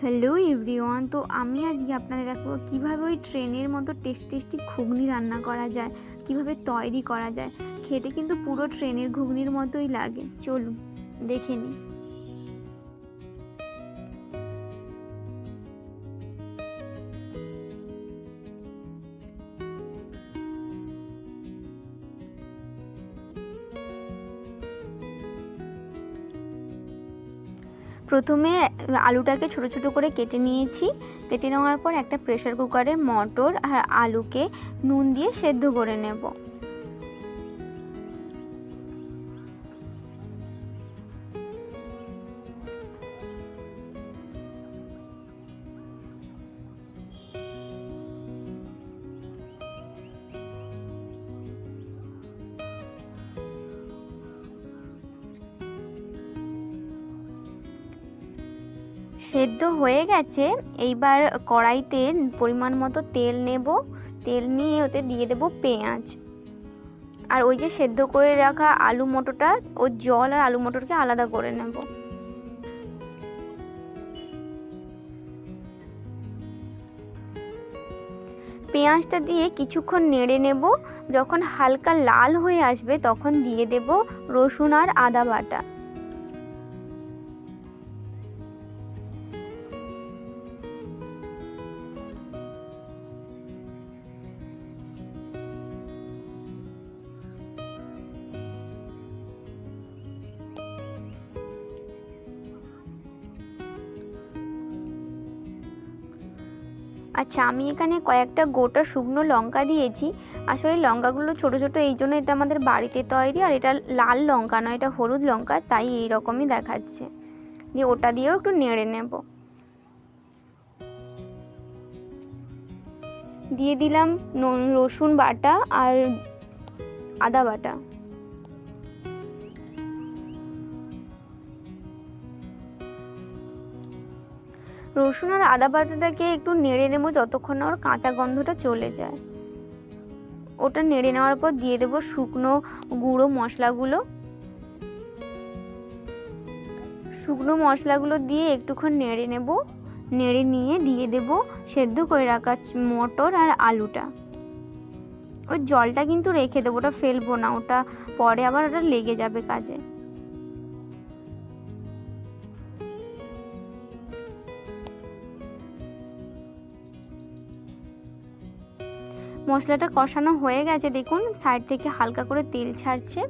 Hello everyone. তো আমি আজকে আপনাদের দেখাবো কীভাবে ওই ট্রেনের মতো টেস্টি ঘুগনি রান্না করা যায়, কিভাবে তৈরি করা যায়। খেতে কিন্তু পুরো ট্রেনের ঘুগনির মতোই লাগে। চলুন দেখে নিই। প্রথমে আলুটাকে ছোট ছোট করে কেটে নিয়েছি। কেটে নেওয়ার পর একটা প্রেসার কুকারে মটর আর আলুকে নুন দিয়ে সেদ্ধ করে নেব। সেদ্ধ হয়ে গেছে। এইবার কড়াইতে পরিমাণ মতো তেল নেব। তেল নিয়ে ওতে দিয়ে দেব পেঁয়াজ, আর ওই যে সেদ্ধ করে রাখা আলু মটরটা, ওর জল আর আলু মটরকে আলাদা করে নেব। পেঁয়াজটা দিয়ে কিছুক্ষণ নেড়ে নেব। যখন হালকা লাল হয়ে আসবে তখন দিয়ে দেব রসুন আর আদা বাটা। আচ্ছা, আমি এখানে কয়েকটা গোটা শুকনো লঙ্কা দিয়েছি। আসলে লঙ্কাগুলো ছোট ছোট, এই জন্য এটা আমাদের বাড়িতে তৈরি, আর এটা লাল লঙ্কা নয়, এটা হলুদ লঙ্কা, তাই এই রকমই দেখাচ্ছে। দিয়ে ওটা দিয়েও একটু নেড়ে নেব। দিয়ে দিলাম রসুন বাটা আর আদা বাটা। রসুন আর আদা বাটাটাকে একটু নেড়ে নেব যতক্ষণ না ওর কাঁচা গন্ধটা চলে যায়। ওটা নেড়ে নেওয়ার পর দিয়ে দেব শুকনো গুঁড়ো মশলাগুলো। শুকনো মশলাগুলো দিয়ে একটুক্ষণ নেড়ে নেব। নেড়ে নিয়ে দিয়ে দেব সেদ্ধ করে রাখা মটর আর আলুটা। ওই জলটা কিন্তু রেখে দেবো, ওটা ফেলবো না, ওটা পরে আবার ওটা লেগে যাবে কাজে। মশলাটা কষানো হয়ে গেছে, দেখুন সাইড থেকে হালকা করে তেল ছাড়ছে।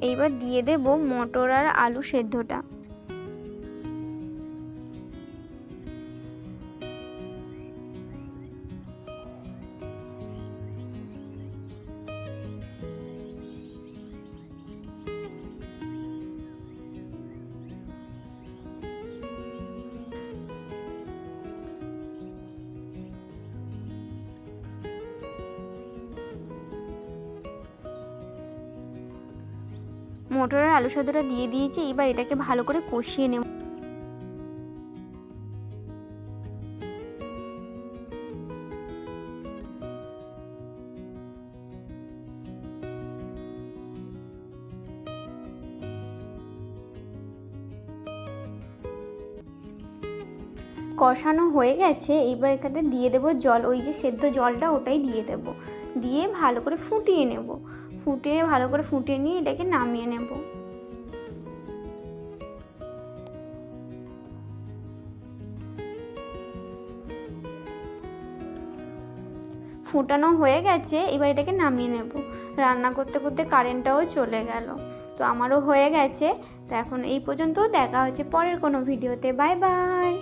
এইবার দিয়ে দেব মটর আর আলু সেদ্ধটা। মটর আর আলু সেদ্ধটা দিয়ে দিয়েছি। এবার এটাকে ভালো করে কষিয়ে নেব। কষানো হয়ে গেছে। এইবার এখানে দিয়ে দেব জল, ওই যে সেদ্ধ জলটা ওটাই দিয়ে দেব। দিয়ে ভালো করে ফুটিয়ে নেব। ভালো করে ফুটিয়ে নিয়ে এটাকে নামিয়ে নেব। ফুটানো হয়ে গেছে, এবার এটাকে নামিয়ে নেব। রান্না করতে করতে কারেন্টটাও চলে গেল। তো আমারও হয়ে গেছে। তো এখন এই পর্যন্ত, দেখা হচ্ছে পরের কোনো ভিডিওতে। Bye bye.